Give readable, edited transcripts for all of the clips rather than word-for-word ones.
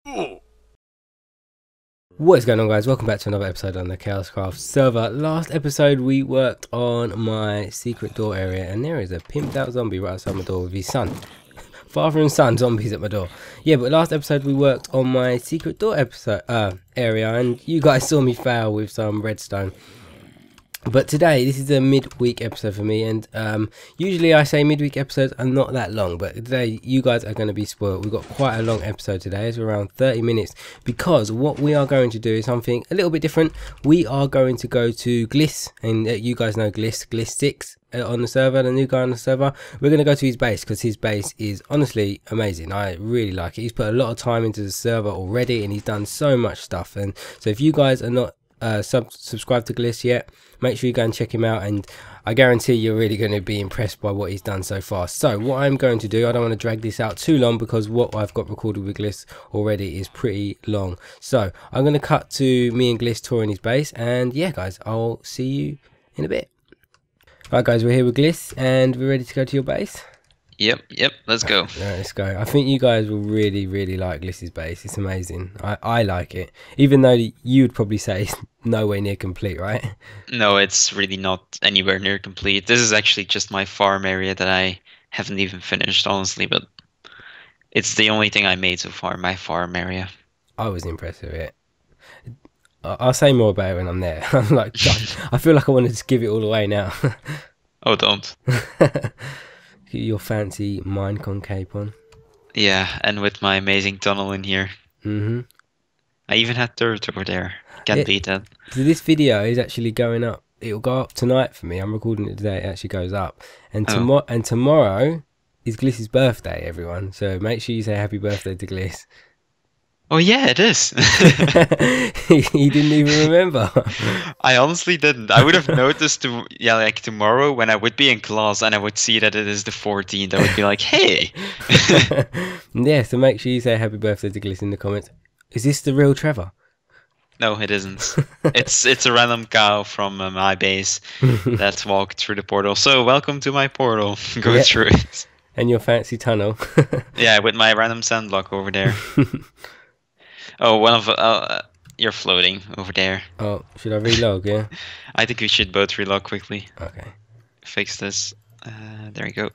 What is going on, guys? Welcome back to another episode on the KaoshKraft server. Last episode we worked on my secret door area, and there is a pimped out zombie right outside my door with his son. Father and son zombies at my door. Yeah, but last episode we worked on my secret door area, and you guys saw me fail with some redstone. But today, this is a midweek episode for me, and usually I say midweek episodes are not that long, but today you guys are going to be spoiled. We've got quite a long episode today. It's around 30 minutes, because what we are going to do is something a little bit different. We are going to go to Glis, and you guys know Glis 6 on the server, the new guy on the server. We're going to go to his base, because his base is honestly amazing. I really like it. He's put a lot of time into the server already, and he's done so much stuff. And so if you guys are not subscribed to Glis yet, make sure you go and check him out, and I guarantee you're really going to be impressed by what he's done so far. So what I'm going to do, I don't want to drag this out too long, because what I've got recorded with Glis already is pretty long. So I'm going to cut to me and Glis touring his base, and yeah guys, I'll see you in a bit. Alright guys, we're here with Glis, and we're ready to go to your base. Yep, let's go. Right, let's go. I think you guys will really like Glis's base. It's amazing. I like it, even though you would probably say it's nowhere near complete, right? No, it's really not anywhere near complete. This is actually just my farm area that I haven't even finished, honestly, but it's the only thing I made so far, my farm area. I was impressed with it. I'll say more about it when I'm there. I'm like, I feel like I want to just give it all away now. Oh, don't. Get your fancy Minecon cape on. Yeah, and with my amazing tunnel in here. I even had dirt over there. Can't beat that. So this video is actually going up. It'll go up tonight for me. I'm recording it today. It actually goes up. And tomorrow is Glis's birthday, everyone. So make sure you say happy birthday to Glis. Oh yeah, it is. He didn't even remember. I honestly didn't. I would have noticed, like tomorrow when I would be in class and I would see that it is the 14th. I would be like, hey. Yeah, so make sure you say happy birthday to Glis in the comments. Is this the real Trevor? No, it isn't. It's a random cow from my base that walked through the portal. So welcome to my portal. Go through it. And your fancy tunnel. Yeah, with my random sand block over there. Oh, you're floating over there. Oh, should I relog? Yeah. I think we should both relog quickly. Okay. Fix this. There we go.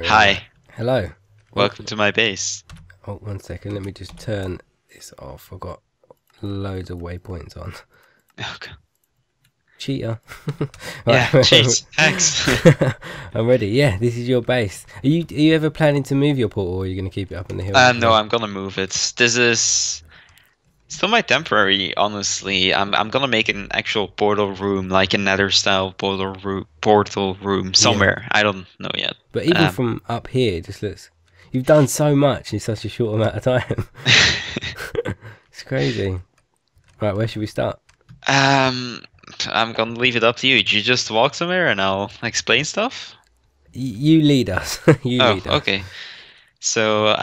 Hi. Hello. Welcome to my base. Oh, 1 second. Let me just turn this off. I've got loads of waypoints on. Okay. Cheater. Yeah, cheats. Hacks. I'm ready. Yeah, this is your base. Are you ever planning to move your portal, or are you going to keep it up on the hill? No, I'm gonna move it. This is still my temporary, honestly. I'm gonna make an actual portal room, like a nether style portal room somewhere. Yeah. I don't know yet. But even from up here, it just looks. You've done so much in such a short amount of time. It's crazy. Right, where should we start? I'm gonna leave it up to you. You just walk somewhere and I'll explain stuff? You lead us. Lead us. Okay. So,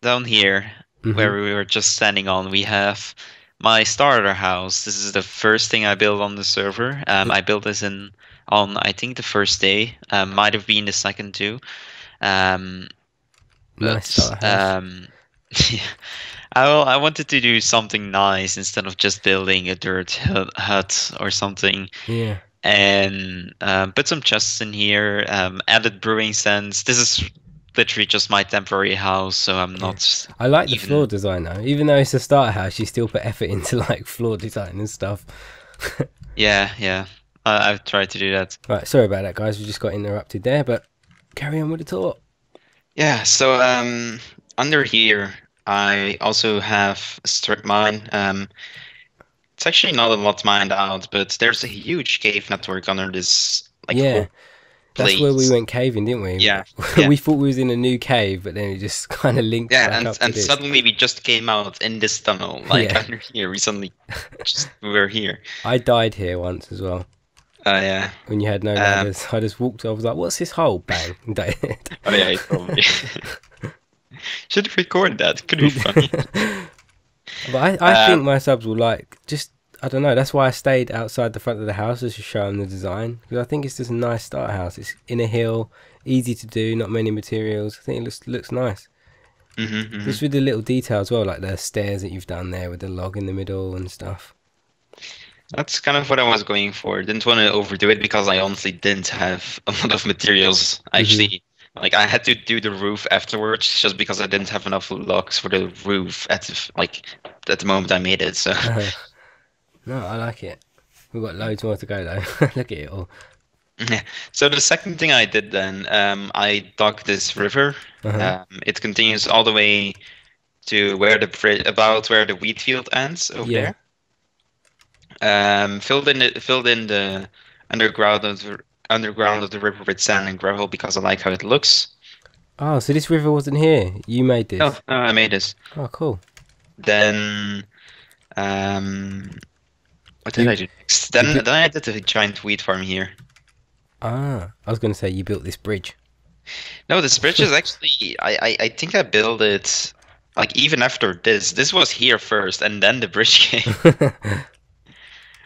down here, where we were just standing on, we have my starter house. This is the first thing I built on the server. I built this on, I think, the first day. Might have been the second too. Nice starter house. Yeah. I wanted to do something nice instead of just building a dirt hut or something. Yeah. And put some chests in here, added brewing stands. This is literally just my temporary house, so I'm not... I like the floor design though. Even though it's a starter house, you still put effort into like floor design and stuff. Yeah. I've tried to do that. Right, sorry about that guys, we just got interrupted there, but carry on with the talk. Yeah, so under here, I also have a strip mine. It's actually not a lot mined out, but there's a huge cave network under this. Like, yeah, that's where we went caving, didn't we? Yeah. We thought we was in a new cave, but then it just kind of linked. Yeah, and suddenly we just came out in this tunnel, like under here. We suddenly we were here. I died here once as well. Yeah. When you had no ladders, I just walked. I was like, "What's this hole?" Bang. Oh yeah, probably. Should have recorded that. Could be funny. But I think my subs will like just. I don't know. That's why I stayed outside the front of the house just to show them the design, because I think it's just a nice starter house. It's in a hill, easy to do, not many materials. I think it looks nice. Just with the little detail as well, like the stairs that you've done there with the log in the middle and stuff. That's kind of what I was going for. Didn't want to overdo it because I honestly didn't have a lot of materials. Actually, like I had to do the roof afterwards just because I didn't have enough logs for the roof at the moment I made it. So No, I like it. We've got loads more to go though. Look at it all. yeah. So the second thing I did then, I dug this river. It continues all the way to where about where the wheat field ends over there. Filled in the underground of the river with sand and gravel because I like how it looks. Oh, so this river wasn't here. You made this. No, I made this. Oh, cool. Then, what did I do next? Then I did a giant wheat farm here. Ah, I was going to say you built this bridge. No, this bridge is actually I think I built it like even after this. This was here first, and then the bridge came.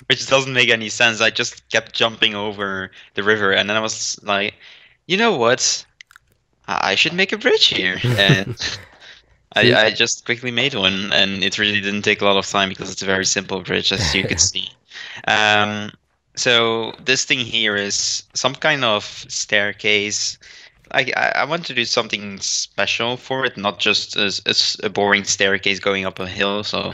Which doesn't make any sense. I just kept jumping over the river, and then I was like, you know what? I should make a bridge here. And I just quickly made one, and it really didn't take a lot of time because it's a very simple bridge, as you could see. So this thing here is some kind of staircase. I want to do something special for it, not just as a boring staircase going up a hill. So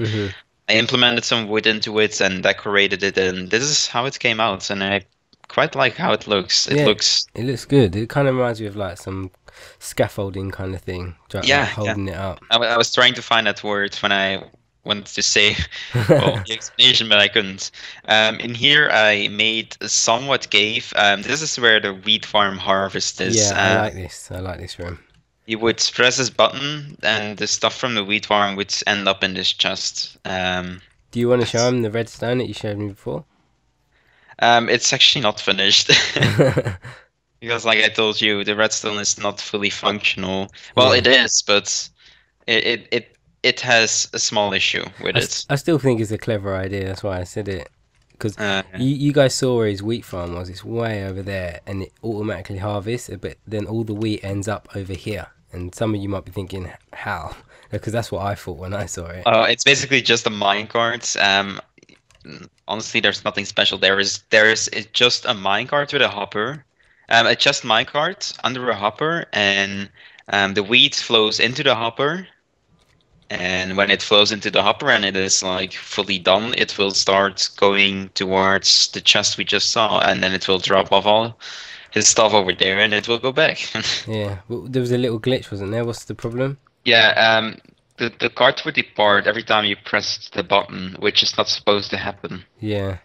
I implemented some wood into it and decorated it, and this is how it came out. And I quite like how it looks. It looks good. It kind of reminds me of like some scaffolding kind of thing. Like holding it up. I was trying to find that word when I wanted to say the explanation, but I couldn't. In here, I made a somewhat cave. This is where the wheat farm harvest is. Yeah, I like this. I like this room. You would press this button, and the stuff from the wheat farm would end up in this chest. Do you want to show him the redstone that you showed me before? It's actually not finished. Because, like I told you, the redstone is not fully functional. Well, it is, but it has a small issue with it. I still think it's a clever idea. That's why I said it. Because you guys saw where his wheat farm was. It's way over there, and it automatically harvests. But then all the wheat ends up over here. And some of you might be thinking, how? Because that's what I thought when I saw it. It's basically just a minecart. Honestly, there's nothing special. It's just a minecart with a hopper. A just minecart under a hopper, and the wheat flows into the hopper. And when it flows into the hopper and it is like fully done, it will start going towards the chest we just saw, and then it will drop off all his stuff over there, and it will go back. Yeah, well, there was a little glitch, wasn't there? What's the problem? Yeah, the cart would depart every time you pressed the button, which is not supposed to happen. Yeah.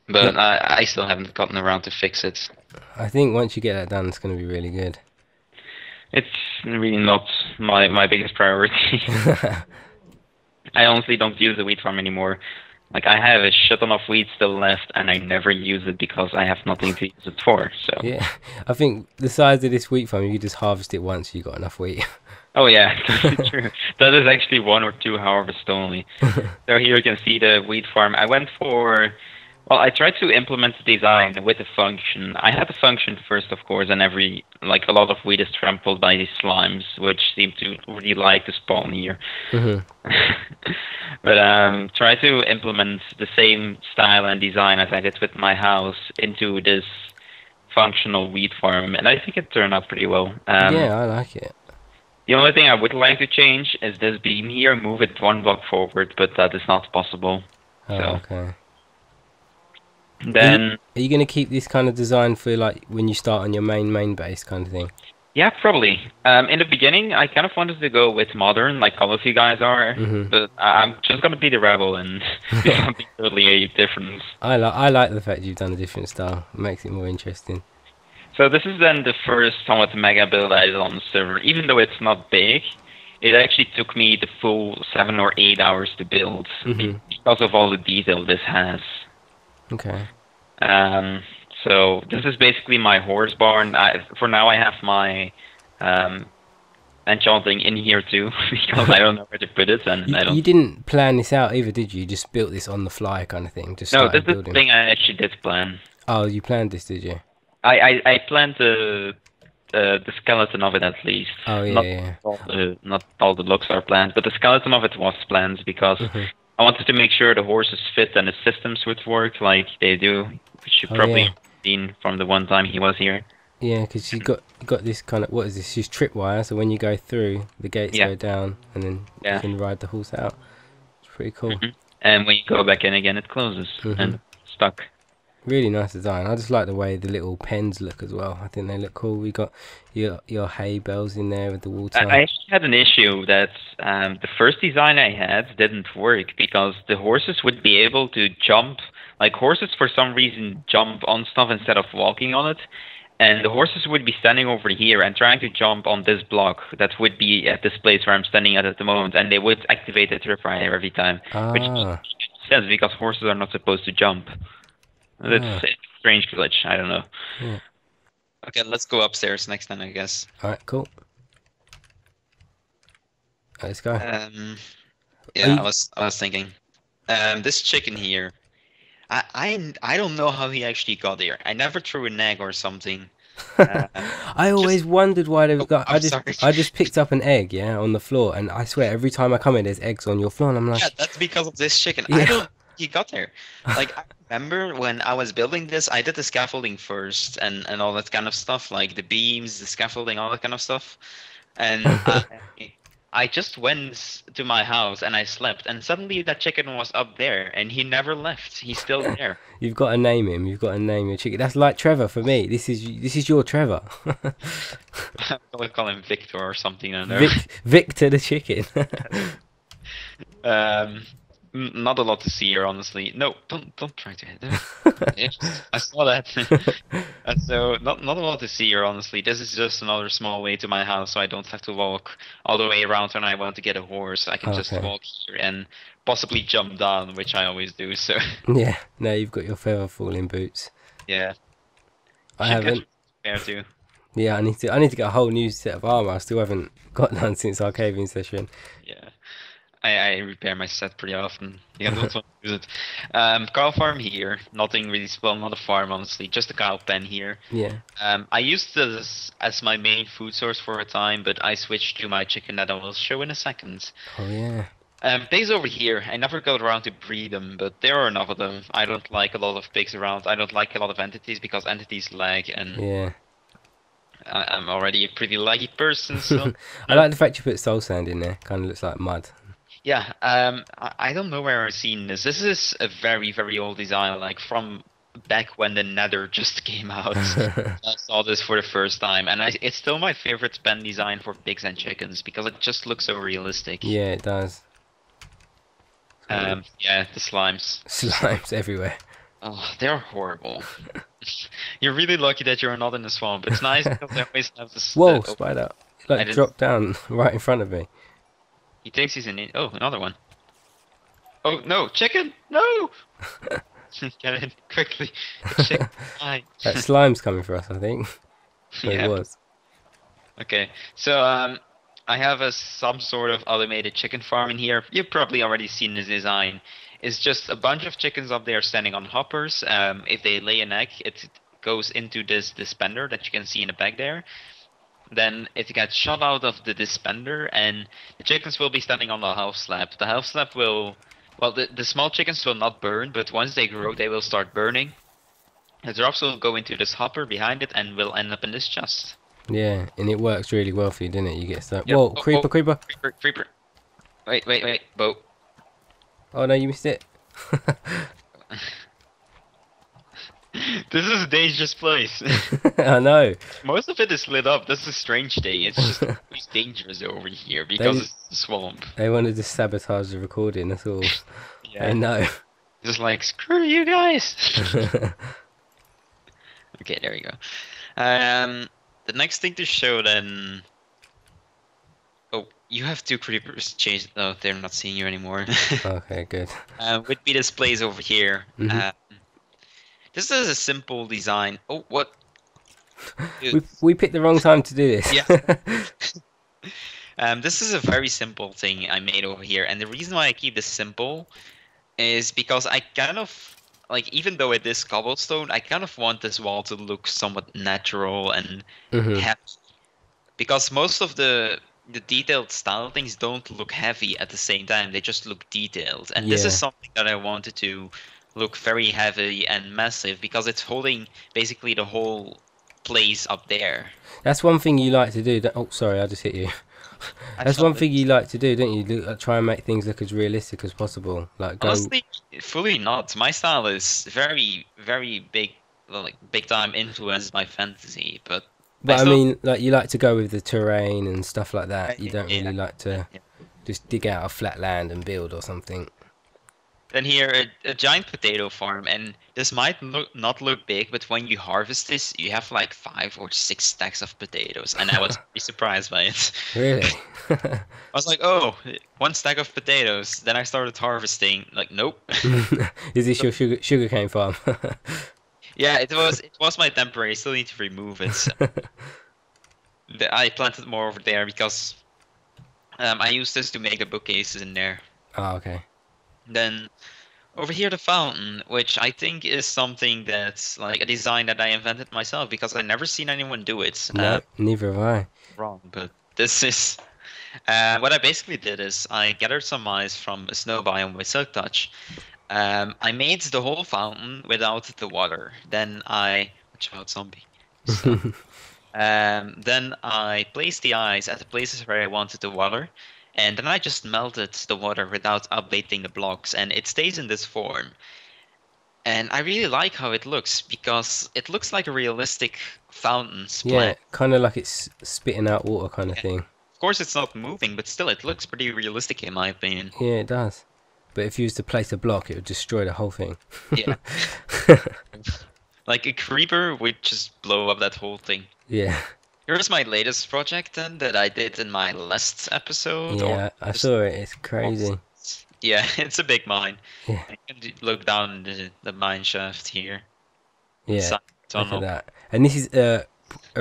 But I still haven't gotten around to fix it. I think once you get that done, it's going to be really good. It's really not my biggest priority. I honestly don't use the wheat farm anymore. Like, I have a shit ton of wheat still left, and I never use it because I have nothing to use it for. So yeah, I think the size of this wheat farm, you could just harvest it once you got enough wheat. Oh yeah, that's true. That is actually 1 or 2 harvests only. So here you can see the wheat farm. I went for... Well, I tried to implement the design with a function. I had the function first, of course, and a lot of wheat is trampled by these slimes, which seem to really like to spawn here. But try to implement the same style and design as I did with my house into this functional wheat farm, and I think it turned out pretty well. Yeah, I like it. The only thing I would like to change is this beam here, move it 1 block forward, but that is not possible. Oh, so. okay. Then are you going to keep this kind of design for like when you start on your main base kind of thing? Yeah, probably. In the beginning, I kind of wanted to go with modern, like all of you guys are, but I'm just going to be the rebel and do something totally different. I like the fact you've done a different style. It makes it more interesting. So this is then the first somewhat mega build I did on the server. Even though it's not big, it actually took me the full 7 or 8 hours to build because of all the detail this has. Okay. So this is basically my horse barn. For now, I have my enchanting in here too because I don't know where to put it, and you didn't plan this out either, did you? You just built this on the fly kind of thing. No, this is the thing I actually did plan. Oh, you planned this, did you? I planned the skeleton of it at least. Oh yeah, Not yeah. not all the looks are planned, but the skeleton of it was planned because I wanted to make sure the horses fit and the systems would work like they do, which you Oh probably yeah. seen from the one time he was here. Yeah, because you got this kind of, what is this? She's tripwire, so when you go through, the gates Yeah, go down, and then you yeah. can ride the horse out. It's pretty cool. And when you go back in again, it closes and stuck. Really nice design. I just like the way the little pens look as well. I think they look cool. We got your hay bales in there with the water. I actually had an issue that the first design I had didn't work because the horses would be able to jump. Like horses, for some reason, jump on stuff instead of walking on it. And the horses would be standing over here and trying to jump on this block that would be at this place where I'm standing at the moment, and they would activate the tripwire every time, which Ah, makes sense because horses are not supposed to jump. It's a strange glitch. I don't know. yeah. Okay, let's go upstairs next time, I guess. All right, cool. Let's go. Yeah, I was thinking, this chicken here. I don't know how he actually got here. I never threw an egg or something. I always wondered why they've got. I'm sorry. I just picked up an egg, yeah, on the floor, and I swear every time I come in, there's eggs on your floor, and I'm like, Yeah, that's because of this chicken. Yeah. I don't. He got there. Like I remember when I was building this, I did the scaffolding first and all that kind of stuff, like the beams, the scaffolding, all that kind of stuff. And I just went to my house and I slept, and suddenly that chicken was up there, and he never left. He's still there. You've got to name him. You've got to name your chicken. That's like Trevor for me. This is your Trevor. I'm gonna call him Victor or something. I don't know. Victor the chicken. Not a lot to see here, honestly. No, don't try to hit him. I saw that. And so not a lot to see here, honestly. This is just another small way to my house, so I don't have to walk all the way around when I want to get a horse. I can just walk here and possibly jump down, which I always do. So Yeah. No, you've got your feather falling boots. yeah, I haven't. There too. Yeah, I need to get a whole new set of armor. I still haven't got none since our caving session. Yeah. I repair my set pretty often. Yeah, I don't want to use it. Cow farm here. Nothing really, well, not a farm, honestly. Just a cow pen here. Yeah. I used this as my main food source for a time, but I switched to my chicken that I will show in a second. Oh yeah. Pigs over here. I never got around to breed them, but there are enough of them. I don't like a lot of pigs around. I don't like a lot of entities because entities lag, and Yeah. I'm already a pretty laggy person, so... I like the fact you put soul sand in there. Kind of looks like mud. Yeah, I don't know where I've seen this. This is a very, very old design, like from back when the Nether just came out. I saw this for the first time, and it's still my favorite pen design for pigs and chickens because it just looks so realistic. Yeah, it does. Yeah, the slimes. Slimes everywhere. Oh, they're horrible. You're really lucky that you're not in the swamp. It's nice because they always have this. Whoa, spider! It I like didn't- dropped down right in front of me. He thinks he's in it. Oh, another one. Oh no, chicken! No! Get in quickly. Chicken. Hi. That slime's coming for us, I think. Yeah. It was. Okay, so I have some sort of automated chicken farm in here. You've probably already seen this design. It's just a bunch of chickens up there standing on hoppers. If they lay an egg, it goes into this dispenser that you can see in the back there. Then it gets shot out of the dispenser, and the chickens will be standing on the house slab. The house slab will, well, the small chickens will not burn, but once they grow, they will start burning. The drops will go into this hopper behind it and will end up in this chest. Yeah, and it works really well for you, didn't it? You get stuck. Yep. Whoa, Oh, creeper, oh, creeper! Creeper. Wait, boat. Oh no, you missed it. This is a dangerous place. I know. Most of it is lit up. That's a strange thing. It's just always dangerous over here because it's a swamp. They wanted to sabotage the recording. That's all. Yeah. I know. Just like, screw you guys. Okay, there we go. The next thing to show then. Oh, you have two creepers changed. Oh, they're not seeing you anymore. Okay, good. Would be this place over here. Mhm. This is a simple design. Oh, what? We picked the wrong time to do this. Yeah. This is a very simple thing I made over here, and the reason why I keep this simple is because I kind of like, even though it is cobblestone, I kind of want this wall to look somewhat natural and happy. because most of the detailed style things don't look heavy at the same time. They just look detailed. And this is Yeah, something that I wanted to look very heavy and massive because it's holding basically the whole place up there. that's one thing you like to do. Oh, sorry, I just hit you. I That's one felt thing it. you like to do, don't you? Try and make things look as realistic as possible. Like go, Honestly, fully not. My style is very, very big, well, like big time influenced by fantasy, but I but I still, mean, like you like to go with the terrain and stuff like that. You don't yeah. really like to Yeah. just dig out a flat land and build or something. Then here, a giant potato farm, and this might not look big, but when you harvest this, you have like 5 or 6 stacks of potatoes, and I was pretty surprised by it. Really? I was like, oh, 1 stack of potatoes. Then I started harvesting. Like, nope. Is this your sugarcane farm? Yeah, it was my temporary. I still need to remove it. So I planted more over there because I used this to make the bookcases in there. Oh, okay. Then over here, the fountain, which I think is something that's like a design that I invented myself because I never seen anyone do it. No, neither have I. Wrong, but this is what I basically did is I gathered some mice from a snow biome with silk touch. I made the whole fountain without the water. Then I watch out, zombie. Stop. Then I placed the ice at the places where I wanted the water, and then I just melted the water without updating the blocks, and it stays in this form. And I really like how it looks because it looks like a realistic fountain Yeah, splat. kind of like it's spitting out water kind of Yeah. thing. Of course, it's not moving, but still, it looks pretty realistic in my opinion. Yeah, it does. But if you was to place a block, it would destroy the whole thing. Yeah, like a creeper would just blow up that whole thing. Yeah, Here's my latest project then that I did in my last episode, or yeah, I just saw it. It's crazy. yeah, it's a big mine. Yeah, You can look down the mine shaft here. yeah. Side Look at tunnel. that. And this is a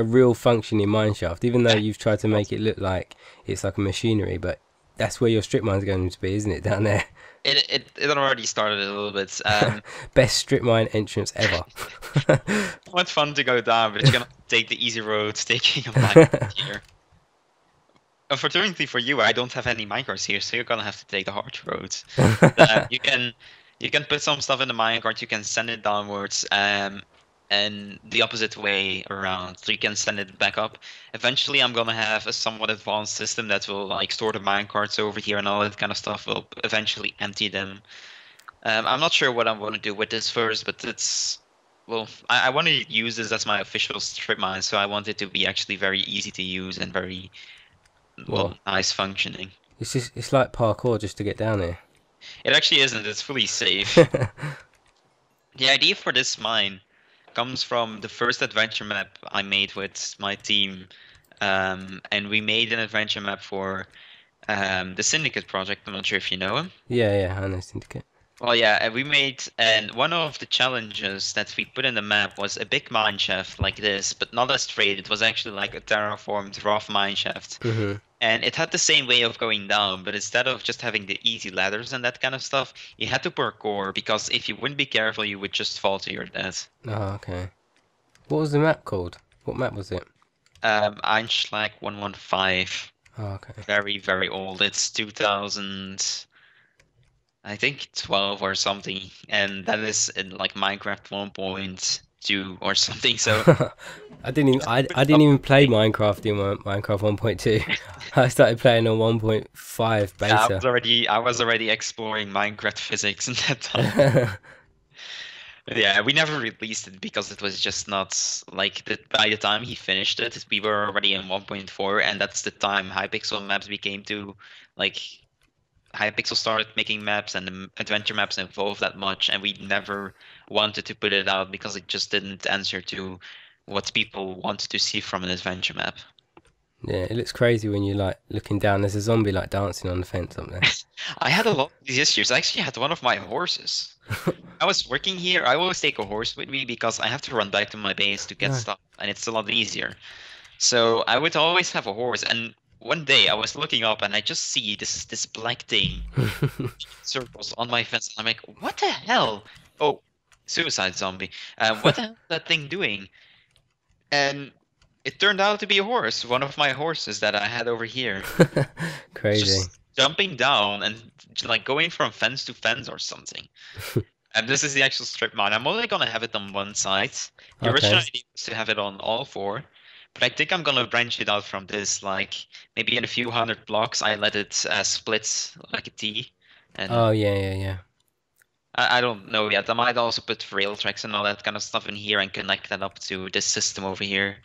real functioning mine shaft, even though Yeah, you've tried to make it look like it's like a machinery. But that's where your strip mine's going to be, isn't it? Down there. it already started a little bit. Best strip mine entrance ever. Quite fun to go down, but you're gonna take the easy road, taking a mine here. Unfortunately for you, I don't have any minecarts here, so you're gonna have to take the hard road. You can put some stuff in the minecart, you can send it downwards, and the opposite way around, so you can send it back up. Eventually, I'm gonna have a somewhat advanced system that will like store the minecarts over here and all that kind of stuff. Will eventually empty them. I'm not sure what I'm gonna do with this first, but it's well, I want to use this as my official strip mine, so I want it to be actually very easy to use and very Well, nice functioning. it's like parkour just to get down there. It actually isn't. It's fully safe. The idea for this mine comes from the first adventure map I made with my team, and we made an adventure map for the Syndicate project. I'm not sure if you know him. Yeah, I know Syndicate. Well, yeah, and we made, and one of the challenges that we put in the map was a big mine shaft like this, but not as straight. It was actually like a terraformed rough mine shaft. Mhm. And it had the same way of going down, but instead of just having the easy ladders and that kind of stuff, you had to parkour because if you wouldn't be careful, you would just fall to your death. Oh, okay. What was the map called? What map was it? Einschlag 115, Oh, okay. very, very old. It's 2000, I think 12 or something, and that is in like Minecraft 1.2 or something. So I didn't even play Minecraft in Minecraft 1.2. I started playing on 1.5 yeah, beta. I was already exploring Minecraft physics in that time. Yeah, we never released it because it was just not like by the time he finished it, we were already in 1.4, and that's the time Hypixel maps became to like Hypixel started making maps and the adventure maps evolved that much, and we never wanted to put it out because it just didn't answer to what people wanted to see from an adventure map. Yeah, it looks crazy when you're like looking down. There's a zombie like dancing on the fence up there. I had a lot of these issues. I actually had one of my horses. I was working here. I always take a horse with me because I have to run back to my base to get No. stuff, and it's a lot easier. So I would always have a horse, and one day I was looking up and I just see this black thing circles on my fence. I'm like, what the hell? Oh, suicide zombie. What the hell is that thing doing? And it turned out to be a horse, one of my horses that I had over here. Crazy. Just jumping down and like going from fence to fence or something. And this is the actual strip mine. I'm only gonna have it on one side. The original Okay. idea was to have it on all four, but I think I'm gonna branch it out from this. Like maybe in a few hundred blocks, I let it split like a T, and Oh yeah, yeah, yeah. I don't know yet. I might also put rail tracks and all that kind of stuff in here and connect that up to this system over here.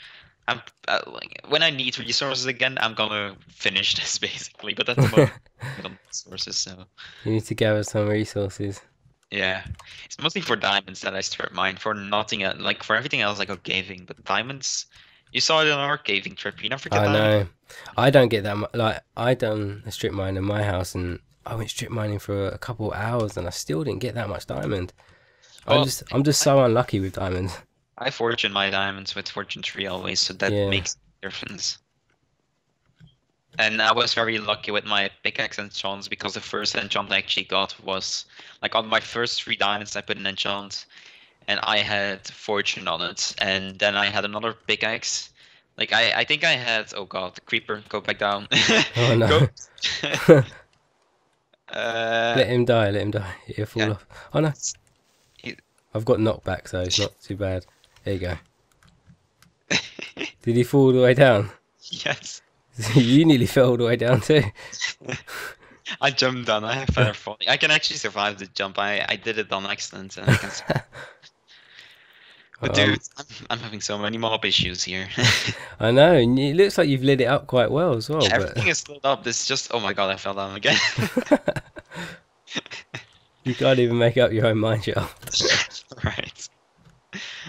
I'm like, when I need resources again, I'm gonna finish this basically. But at the moment, I don't have resources, so You need to gather some resources. yeah. It's mostly for diamonds that I strip mine. For nothing, like for everything else, I go caving. But diamonds, you saw it on our caving trip. You never get I diamonds. know. I don't get that much. Like I done a strip mine in my house, and I went strip mining for a couple of hours, and I still didn't get that much diamond. Well, I'm just so unlucky with diamonds. I fortune my diamonds with fortune 3 always, so that Yeah. makes a difference. And I was very lucky with my pickaxe enchants because the first enchant I actually got was like on my first 3 diamonds I put an enchant and I had fortune on it. And then I had another pickaxe. Like I think I had, oh god, the creeper, go back down. Oh Go. no. uh, Let him die. Let him die. He'll fall yeah. off. Oh no. He- I've got knockback, so it's not too bad. There you go. Did he fall all the way down? Yes. You nearly fell all the way down too. I jumped down. I have feather falling. I can actually survive the jump. I did it on accident. And I can... But dude, I'm having so many mob issues here. I know, and it looks like you've lit it up quite well as well. Yeah, But everything is lit up. This just, oh my god, I fell down again. you can't even make up your own mine shaft. Right.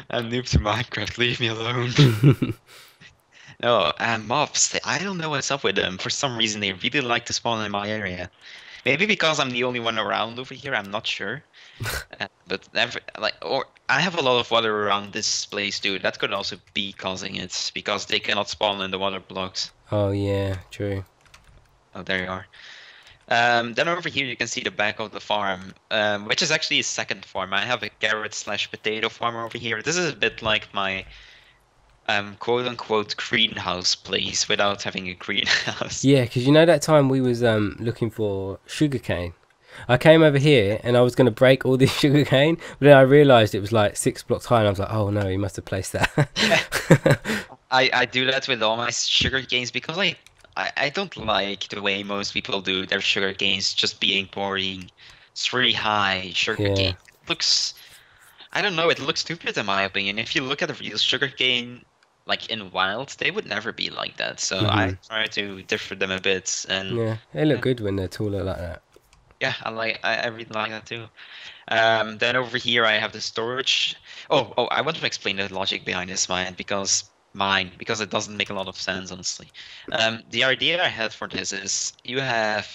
I'm noob to Minecraft. Leave me alone. No, mobs. I don't know what's up with them. For some reason, they really like to spawn in my area. Maybe because I'm the only one around over here. I'm not sure. But or I have a lot of water around this place, dude. That could also be causing it because they cannot spawn in the water blocks. Oh yeah, true. Oh, there you are. Then over here you can see the back of the farm, which is actually a second farm. I have a carrot/potato farm over here. This is a bit like my quote-unquote greenhouse place without having a greenhouse. Yeah, because you know that time we was looking for sugarcane. I came over here and I was going to break all this sugarcane, but then I realised it was like 6 blocks high, and I was like, oh no, you must have placed that. I do that with all my sugar canes because I don't like the way most people do their sugar canes just being boring. It's really high sugar cane. It looks, I don't know, it looks stupid in my opinion. If you look at a real sugar cane, like in wild, they would never be like that. So I try to differ them a bit, and Yeah, they look good when they're taller like that. yeah, I really like that too. Then over here I have the storage. Oh, I want to explain the logic behind this because it doesn't make a lot of sense, honestly. The idea I had for this is you have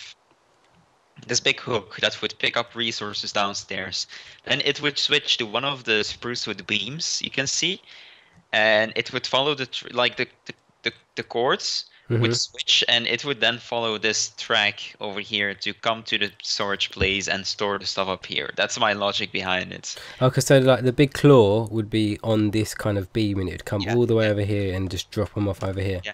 this big hook that would pick up resources downstairs. Then it would switch to one of the spruce wood beams you can see, and it would follow the cords would switch, and it would then follow this track over here to come to the storage place and store the stuff up here. That's my logic behind it. Okay, so like the big claw would be on this kind of beam, and it'd come all the way over here and just drop them off over here. Yeah.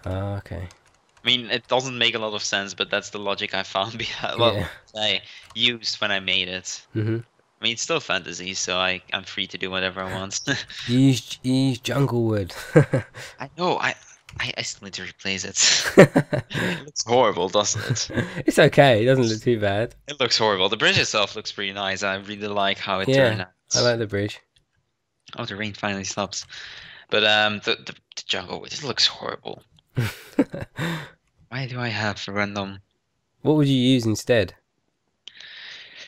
Ah, okay. I mean, it doesn't make a lot of sense, but that's the logic I found behind. Well, I used when I made it. I mean, it's still fantasy, so I'm free to do whatever I want. you use jungle wood. I know. I still need to replace it. It looks horrible, doesn't it? It's okay. It doesn't look too bad. It looks horrible. The bridge itself looks pretty nice. I really like how it turned out. I like the bridge. Oh, the rain finally stops. But the jungle wood, it looks horrible. Why do I have random? What would you use instead?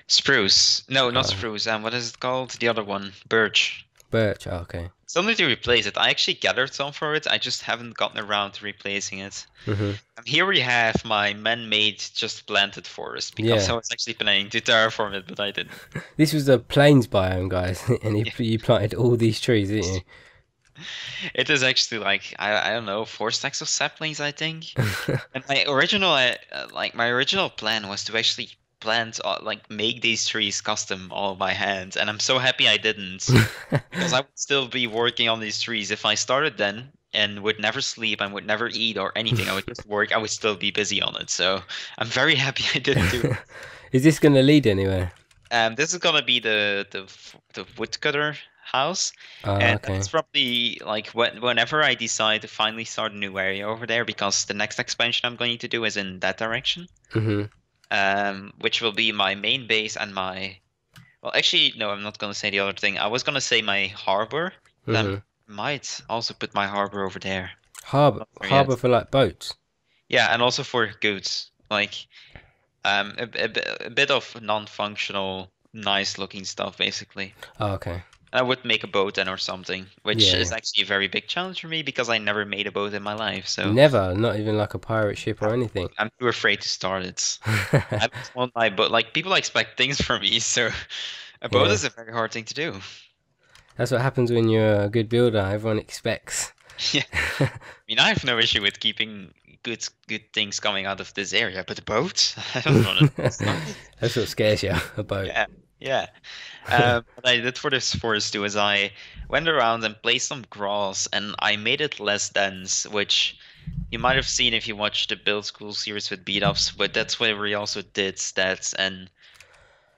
Spruce. No, not spruce. What is it called? The other one. Birch. Birch. Oh, okay. Still need to replace it. I actually gathered some for it. I just haven't gotten around to replacing it. Here we have my man-made just planted forest because I was actually planning to terraform it, but I didn't. This was a plains biome, guys, and you planted all these trees, didn't you? It is actually like I don't know, 4 stacks of saplings, I think. And my original plan was to actually plant make these trees custom all by hand, and I'm so happy I didn't because I would still be working on these trees. If I started then, and would never sleep and would never eat or anything. I would just work. I would still be busy on it. So I'm very happy I didn't do it. Is this going to lead anywhere? This is gonna be the woodcutter house, Oh, and okay. that's probably like whenever I decide to finally start a new area over there, because the next expansion I'm going to do is in that direction. Which will be my main base and my. Well, actually, no, I'm not gonna say the other thing. I was gonna say my harbor. I might also put my harbor over there. Harbor for like boats. Yeah, and also for goods, like a bit of non-functional, nice-looking stuff, basically. Oh, okay. I would make a boat then or something, which is Yeah. actually a very big challenge for me because I never made a boat in my life. So Never, not even like a pirate ship or anything. I'm too afraid to start it. I just want my boat. Like people expect things from me, so a boat Yeah. is a very hard thing to do. That's what happens when you're a good builder. Everyone expects. Yeah. I mean, I have no issue with keeping good things coming out of this area, but a boat? I don't want to start it. That's what scares you, a boat. Yeah, yeah. What I did for this forest too is I went around and placed some grass and I made it less dense, which you might have seen if you watched the Build School series with beat-ups, but that's where we also did stats. And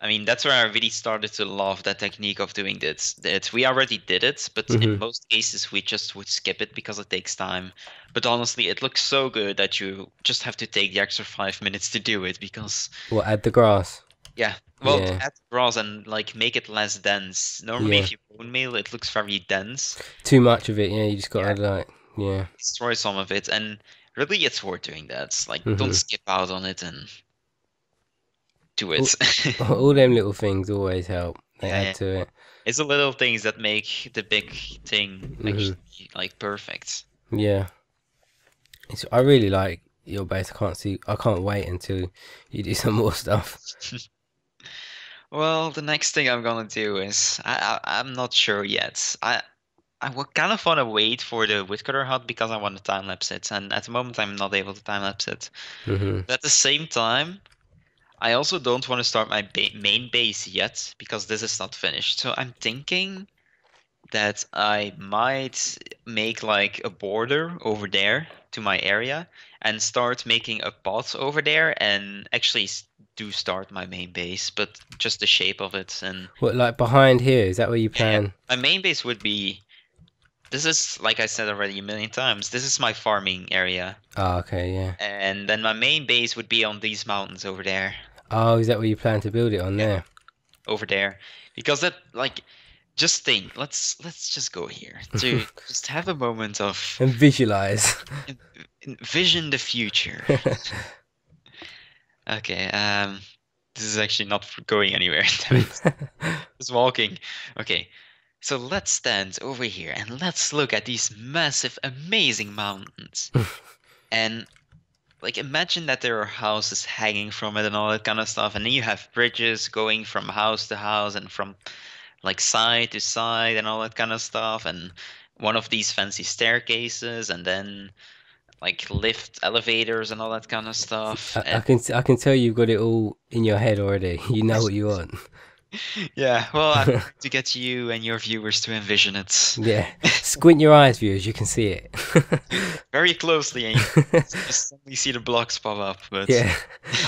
I mean, that's where I really started to love that technique of doing this. That we already did it, but in most cases we just would skip it because it takes time. But honestly, it looks so good that you just have to take the extra 5 minutes to do it because What, add the grass? yeah. Well, Yeah. add grass and like make it less dense. Normally, if you bone meal, it looks very dense. Too much of it, yeah. You just gotta like, yeah. Destroy some of it, and really, it's worth doing that. Like, don't skip out on it and do it. All them little things always help. They Yeah, add to it. it's the little things that make the big thing actually like perfect. Yeah. I really like your base. I can't wait until you do some more stuff. Well, the next thing I'm gonna do is I'm not sure yet. I would kind of want to wait for the woodcutter hut because I want to time lapse it, and at the moment I'm not able to time lapse it. But at the same time, I also don't want to start my main base yet because this is not finished. So I'm thinking that I might make like a border over there to my area and start making a pot over there and actually do start my main base, but just the shape of it. And What, like behind here? Is that where you plan? my main base would be. This is, like I said already a million times, this is my farming area. Oh, okay, yeah. And then my main base would be on these mountains over there. Oh, is that where you plan to build it on there? Over there. Because that, like, just think, let's just go here. To just have a moment of... And visualize. Envision the future. Okay, this is actually not going anywhere. Just walking. Okay. So let's stand over here and let's look at these massive, amazing mountains. And like imagine that there are houses hanging from it and all that kind of stuff. And then you have bridges going from house to house and from like side to side and all that kind of stuff. And one of these fancy staircases and then like lift elevators and all that kind of stuff. I can tell you've got it all in your head already. You know what you want. Yeah, well, I'm trying to get you and your viewers to envision it. Yeah, squint your eyes, viewers. You can see it very closely, and you just suddenly see the blocks pop up. But yeah,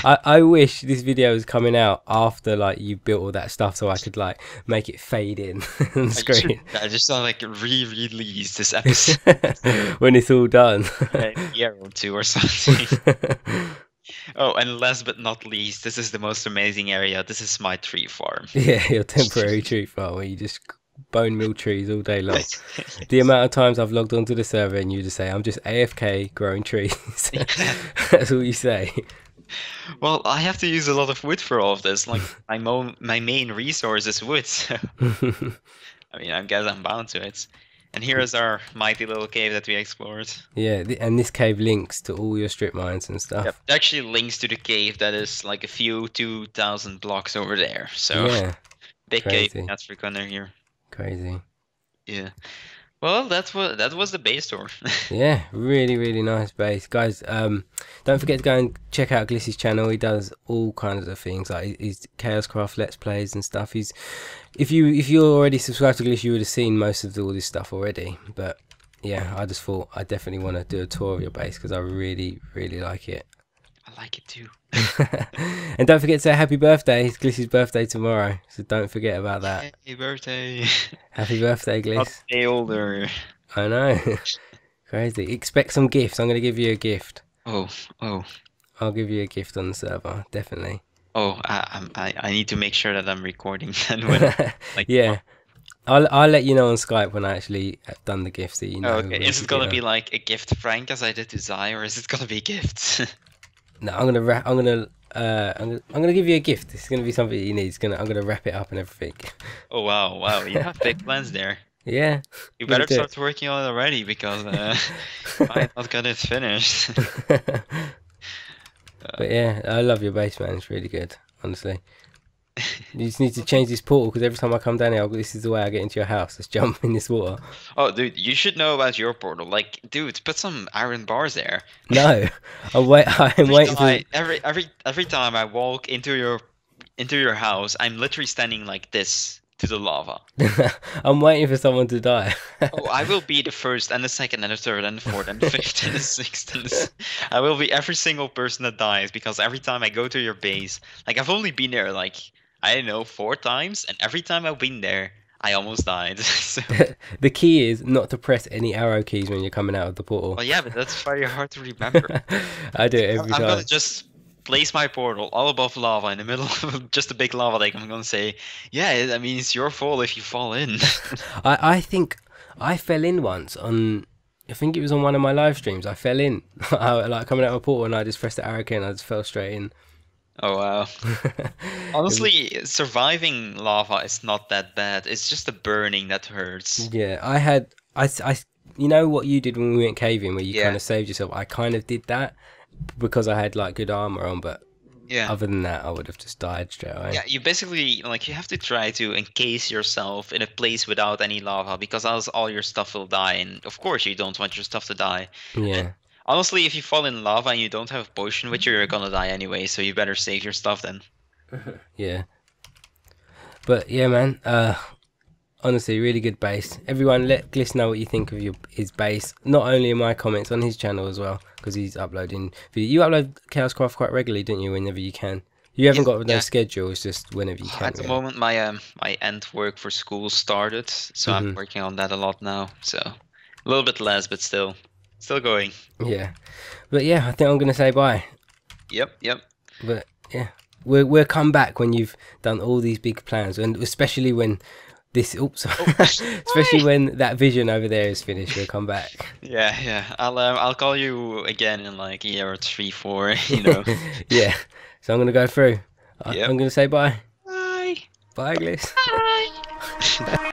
I wish this video was coming out after like you built all that stuff, so I could like make it fade in on the screen. I just saw like re-release this episode when it's all done. a year or two or something. Oh, and last but not least, this is the most amazing area. This is my tree farm. Yeah, your temporary tree farm where you just bone meal trees all day long. The amount of times I've logged onto the server and you just say, I'm just AFK growing trees. That's all you say. Well, I have to use a lot of wood for all of this. Like my main resource is wood. So. I mean, I guess I'm bound to it. And here is our mighty little cave that we explored. Yeah, and this cave links to all your strip mines and stuff. Yep. It actually links to the cave that is like a few 2,000 blocks over there. So yeah, big cave in Afrikaner here. Crazy. Yeah. Well, that was the base tour. Yeah, really nice base, guys. Don't forget to go and check out Glis's channel. He does all kinds of things, like his KaoshKraft Let's Plays and stuff. If you're already subscribed to Glis, you would have seen most of all this stuff already. But yeah, I just thought I definitely want to do a tour of your base because I really, really like it. I like it too. And don't forget to say happy birthday. It's Gliss's birthday tomorrow, so don't forget about that. Happy birthday. Happy birthday, Not Gliss. a day older. I know. Crazy. Expect some gifts. I'm going to give you a gift. Oh, oh. I'll give you a gift on the server, definitely. Oh, I need to make sure that I'm recording then when, like, yeah. I'll let you know on Skype when I actually have done the gift, so you know. okay. Is it gonna be like a gift prank as I did to Zai, or is it gonna be gifts? No, I'm gonna give you a gift. It's gonna be something you need. I'm gonna wrap it up and everything. Oh wow, wow, you have big plans there. Yeah. You better start working on it already because I'm not got it finished. But yeah, I love your base, man. It's really good, honestly. You just need to change this portal because every time I come down here, this is the way I get into your house. Let's jump in this water. Oh, dude, you should know about your portal. Like, dude, put some iron bars there. No, I'm waiting for. Every time I walk into your house, I'm literally standing like this to the lava. I'm waiting for someone to die. Oh, I will be the first and the second and the third and the fourth and the fifth and the sixth and I will be every single person that dies because every time I go to your base, like I've only been there like I don't know 4 times, and every time I've been there, I almost died. So... The key is not to press any arrow keys when you're coming out of the portal. Well, yeah, but that's very hard to remember. I do it every time. I'm gonna just place my portal all above lava in the middle of just a big lava lake. I'm gonna say, yeah, I mean it's your fault if you fall in. I think I fell in once on. I think it was on one of my live streams. I fell in, like coming out of a portal, and I just pressed the arrow key and I just fell straight in. Oh wow. Honestly, surviving lava is not that bad. It's just the burning that hurts. Yeah, you know what you did when we went caving, where you kind of saved yourself. I kind of did that because I had like good armor on, but other than that, I would have just died straight away. Yeah, you basically like you have to try to encase yourself in a place without any lava because else all your stuff will die, and of course you don't want your stuff to die. Yeah. And honestly, if you fall in lava and you don't have a potion with you, you're gonna die anyway, so you better save your stuff then. Yeah. But yeah, man, honestly, really good base. Everyone, let Glis know what you think of his base. Not only in my comments, on his channel as well, because he's uploading video. You upload KaoshKraft quite regularly, don't you? Whenever you can. You haven't got no schedule. It's just whenever you can. At the moment, my end work for school started, so I'm working on that a lot now. So a little bit less, but still going. Yeah, but yeah, I think I'm gonna say bye. Yep. But yeah, we'll come back when you've done all these big plans, and especially when this. Especially when that vision over there is finished, we'll come back. Yeah. I'll call you again in like a year or 3, 4. You know. Yeah. So I'm gonna go through. I'm gonna say bye. Bye. Bye, Glis. Bye.